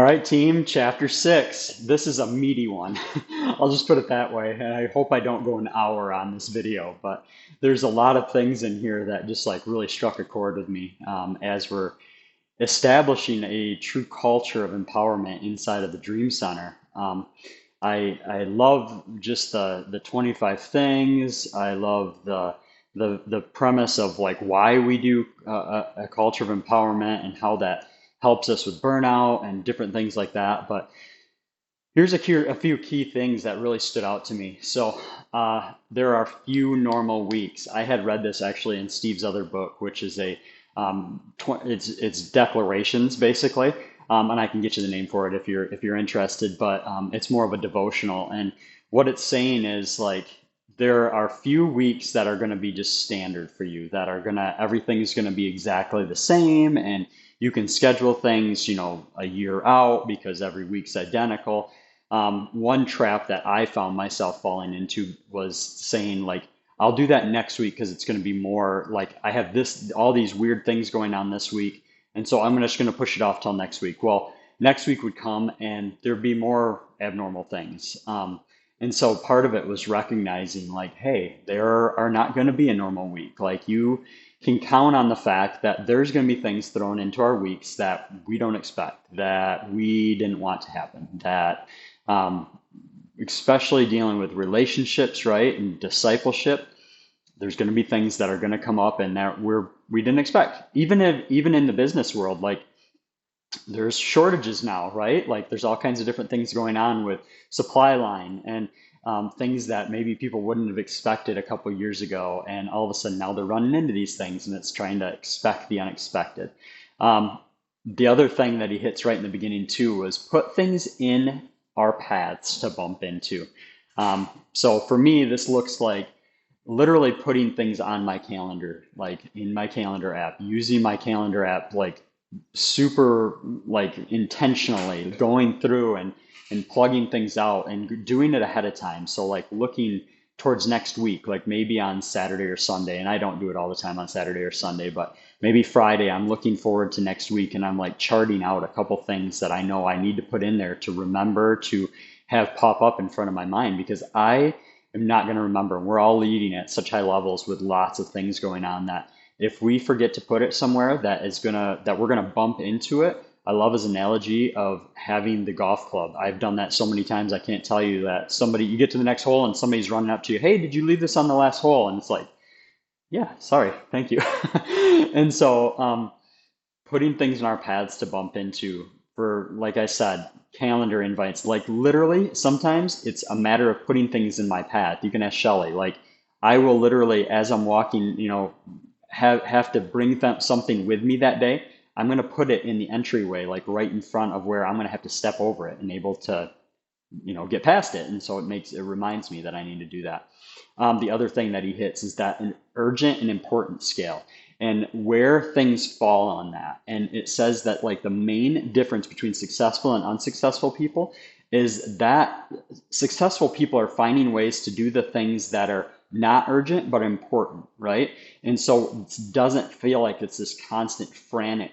All right, team, chapter six. This is a meaty one. I'll just put it that way. And I hope I don't go an hour on this video, but there's a lot of things in here that just like really struck a chord with me as we're establishing a true culture of empowerment inside of the Dream Center. I love just the 25 things. I love the premise of like why we do a culture of empowerment and how that helps us with burnout and different things like that. But here's a few key things that really stood out to me. So there are few normal weeks. I had read this actually in Steve's other book, which is it's declarations basically, and I can get you the name for it if you're interested. But it's more of a devotional, and what it's saying is like there are few weeks that are going to be just standard for you, that are gonna everything's going to be exactly the same, and you can schedule things, a year out because every week's identical. One trap that I found myself falling into was saying like, I'll do that next week because it's going to be more like I have all these weird things going on this week. And so I'm just going to push it off till next week. Well, next week would come and there'd be more abnormal things. And so part of it was recognizing like, hey, there are not going to be a normal week. Like you can count on the fact that there's going to be things thrown into our weeks that we don't expect, that we didn't want to happen, that um, especially dealing with relationships, right, and discipleship, there's going to be things that are going to come up and that we didn't expect. Even in the business world, like there's shortages now, right? Like there's all kinds of different things going on with supply line and things that maybe people wouldn't have expected a couple of years ago, and all of a sudden now they're running into these things, and it's trying to expect the unexpected. Um, the other thing that he hits right in the beginning too was put things in our paths to bump into. So for me, this looks like literally putting things on my calendar, like in my calendar app, using my calendar app like super like intentionally going through and plugging things out and doing it ahead of time. So like looking towards next week, like maybe on Saturday or Sunday, and I don't do it all the time on Saturday or Sunday, but maybe Friday, I'm looking forward to next week and I'm like charting out a couple things that I know I need to put in there to remember to have pop up in front of my mind because I am not going to remember. We're all leading at such high levels with lots of things going on that if we forget to put it somewhere that we're gonna bump into it. I love his analogy of having the golf club. I've done that so many times I can't tell you that you get to the next hole and somebody's running up to you, hey, did you leave this on the last hole? And it's like, yeah, sorry, thank you. And so putting things in our paths to bump into for, like I said, calendar invites. Like literally, sometimes it's a matter of putting things in my path. You can ask Shelly. Like I will literally, as I'm walking, have to bring something with me that day. I'm going to put it in the entryway, like right in front of where I'm going to have to step over it and able to get past it. And so it reminds me that I need to do that. The other thing that he hits is that an urgent and important scale and where things fall on that. And it says that like the main difference between successful and unsuccessful people is that successful people are finding ways to do the things that are not urgent but important, right? And so it doesn't feel like it's this constant frantic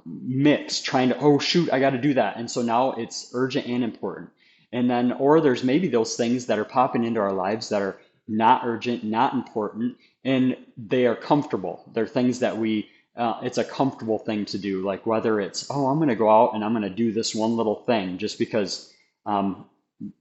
mix trying to, oh shoot, I got to do that. And so now it's urgent and important. And then, or there's maybe those things that are popping into our lives that are not urgent, not important, and they are comfortable. They're things that it's a comfortable thing to do. Like whether it's, oh, I'm going to go out and I'm going to do this one little thing just because,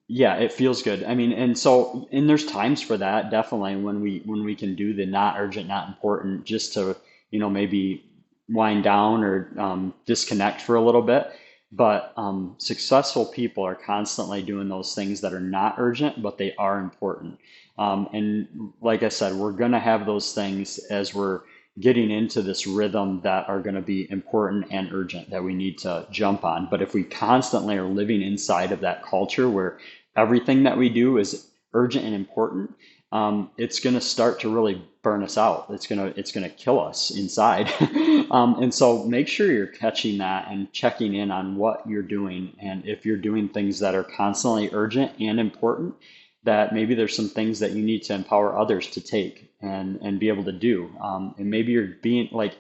yeah, it feels good. I mean, and there's times for that, definitely when we can do the not urgent, not important, just to, maybe wind down or disconnect for a little bit. But successful people are constantly doing those things that are not urgent, but they are important. And like I said, we're going to have those things as we're getting into this rhythm that are going to be important and urgent that we need to jump on. But if we constantly are living inside of that culture where everything that we do is urgent and important, it's going to start to really burn us out. It's gonna kill us inside. And so make sure you're catching that and checking in on what you're doing. And if you're doing things that are constantly urgent and important, that maybe there's some things that you need to empower others to take and be able to do. And maybe you're being like,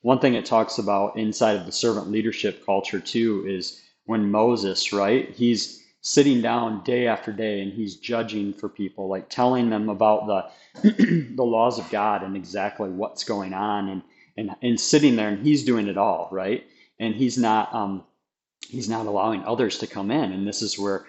one thing it talks about inside of the servant leadership culture too is when Moses, right, he's sitting down day after day and he's judging for people, like telling them about the laws of God and exactly what's going on, and sitting there and he's doing it all, right? And he's not allowing others to come in. And this is where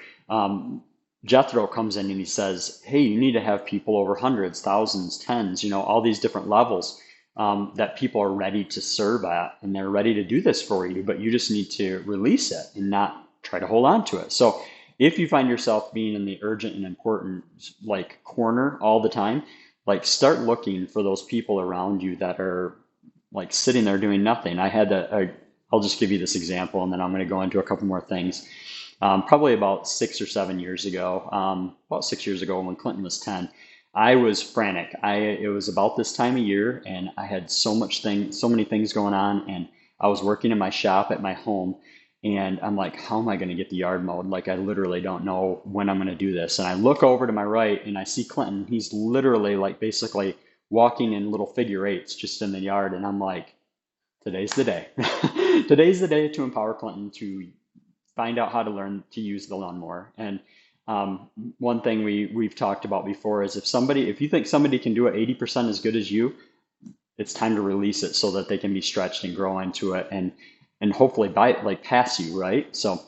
Jethro comes in and he says, hey, you need to have people over hundreds, thousands, tens, all these different levels that people are ready to serve at, and they're ready to do this for you, but you just need to release it and not try to hold on to it. So if you find yourself being in the urgent and important like corner all the time, like start looking for those people around you that are like sitting there doing nothing. I'll just give you this example and then I'm going to go into a couple more things. Probably about 6 or 7 years ago, about 6 years ago when Clinton was 10, I was frantic. It was about this time of year and I had so many things going on, and I was working in my shop at my home, and I'm like, how am I going to get the yard mowed? Like, I literally don't know when I'm going to do this. And I look over to my right and I see Clinton. He's literally like basically walking in little figure eights just in the yard. And I'm like, today's the day. Today's the day to empower Clinton to find out how to learn to use the lawnmower. And one thing we've talked about before is if you think somebody can do it 80% as good as you, it's time to release it so that they can be stretched and grow into it, and hopefully pass you, right? So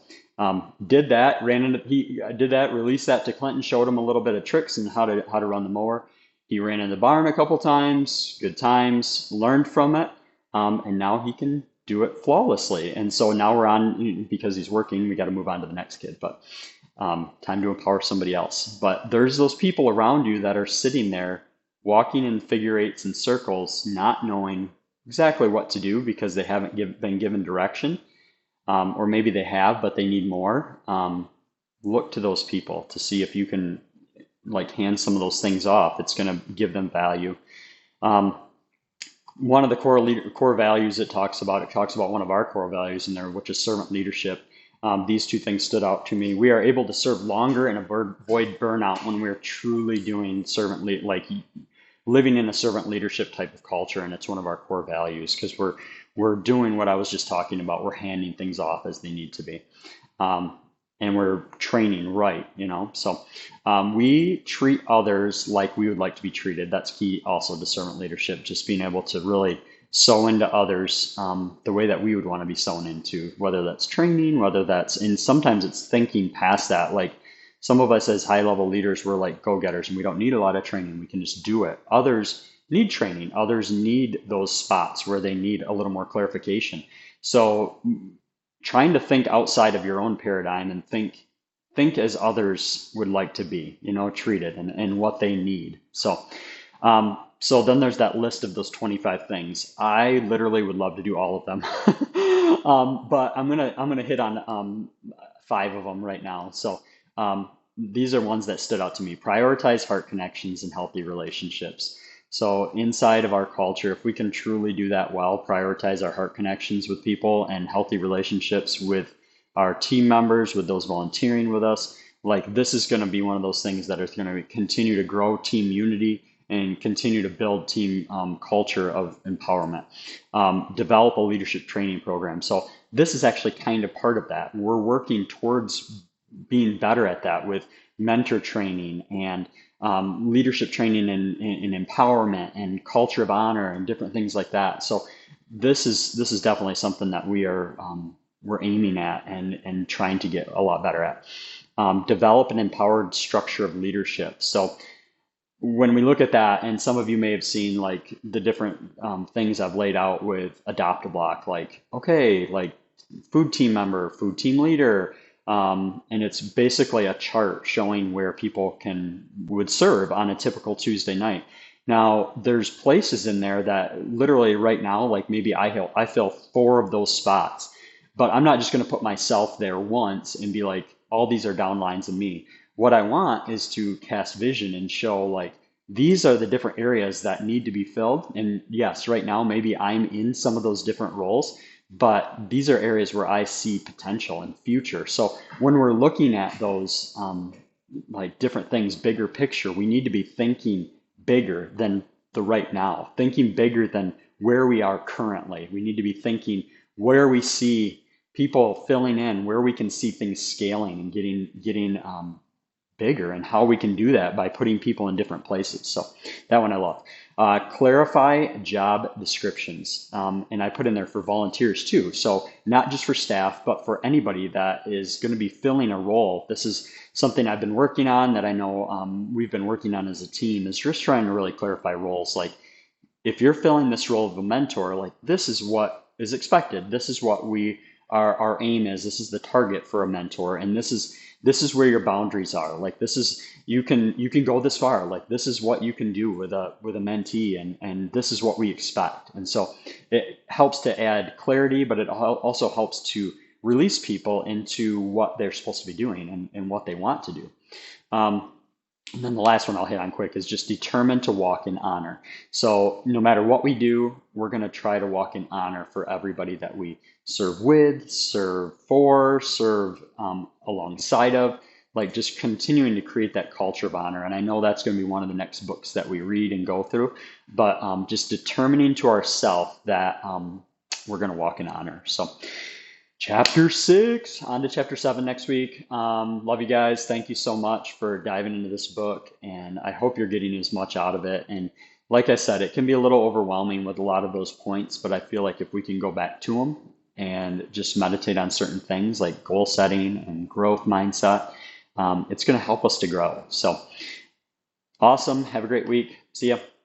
did that, released that to Clinton, showed him a little bit of tricks and how to run the mower. He ran in the barn a couple times, good times, learned from it, and now he can do it flawlessly. And so now we're on, because he's working, we got to move on to the next kid, but time to empower somebody else. But there's those people around you that are sitting there walking in figure eights and circles, not knowing exactly what to do because they haven't been given direction, or maybe they have, but they need more. Look to those people to see if you can like hand some of those things off. It's going to give them value. One of the core values it talks about one of our core values in there, which is servant leadership. These two things stood out to me. We are able to serve longer and avoid burnout when we're truly doing living in a servant leadership type of culture, and it's one of our core values because we're doing what I was just talking about. We're handing things off as they need to be, and we're training right. So we treat others like we would like to be treated. That's key also to servant leadership. Just being able to really sow into others the way that we would want to be sown into, whether that's training, and sometimes it's thinking past that. Like, some of us as high level leaders, we're like go-getters and we don't need a lot of training. We can just do it. Others need training. Others need those spots where they need a little more clarification. So trying to think outside of your own paradigm and think as others would like to be, treated, and what they need. So then there's that list of those 25 things. I literally would love to do all of them. But I'm gonna hit on 5 of them right now. So these are ones that stood out to me. Prioritize heart connections and healthy relationships. So inside of our culture, if we can truly do that well, prioritize our heart connections with people and healthy relationships with our team members, with those volunteering with us, like, this is going to be one of those things that is going to continue to grow team unity and continue to build team culture of empowerment. Develop a leadership training program. So this is actually kind of part of that. We're working towards being better at that with mentor training and leadership training and empowerment and culture of honor and different things like that. So this is definitely something that we're aiming at and trying to get a lot better at. Develop an empowered structure of leadership. So when we look at that, and some of you may have seen like the different things I've laid out with Adopt a Block, like, okay, like food team member, food team leader, and it's basically a chart showing where people would serve on a typical Tuesday night. Now, there's places in there that literally right now, like maybe I fill 4 of those spots, but I'm not just going to put myself there once and be like, all these are downlines of me. What I want is to cast vision and show like, these are the different areas that need to be filled. And yes, right now, maybe I'm in some of those different roles, but these are areas where I see potential in future. So when we're looking at those like different things, bigger picture, we need to be thinking bigger than the right now, thinking bigger than where we are currently. We need to be thinking where we see people filling in, where we can see things scaling and getting bigger, and how we can do that by putting people in different places. So that one I love. Clarify job descriptions. And I put in there for volunteers too. So not just for staff, but for anybody that is going to be filling a role. This is something I've been working on that I know we've been working on as a team, is just trying to really clarify roles. Like if you're filling this role of a mentor, like this is what is expected. This is what our aim is. This is the target for a mentor, and this is where your boundaries are. Like this is you can go this far. Like this is what you can do with a mentee, and this is what we expect. And so it helps to add clarity, but it also helps to release people into what they're supposed to be doing and what they want to do. Um, and then the last one I'll hit on quick is just determined to walk in honor. So no matter what we do, we're going to try to walk in honor for everybody that we serve with, serve for, serve alongside of, like just continuing to create that culture of honor. And I know that's going to be one of the next books that we read and go through, but just determining to ourselves that we're going to walk in honor. So Chapter 6, on to Chapter 7 next week. Love you guys. Thank you so much for diving into this book, and I hope you're getting as much out of it. And like I said, it can be a little overwhelming with a lot of those points, but I feel like if we can go back to them and just meditate on certain things like goal setting and growth mindset, it's going to help us to grow. So awesome. Have a great week. See ya.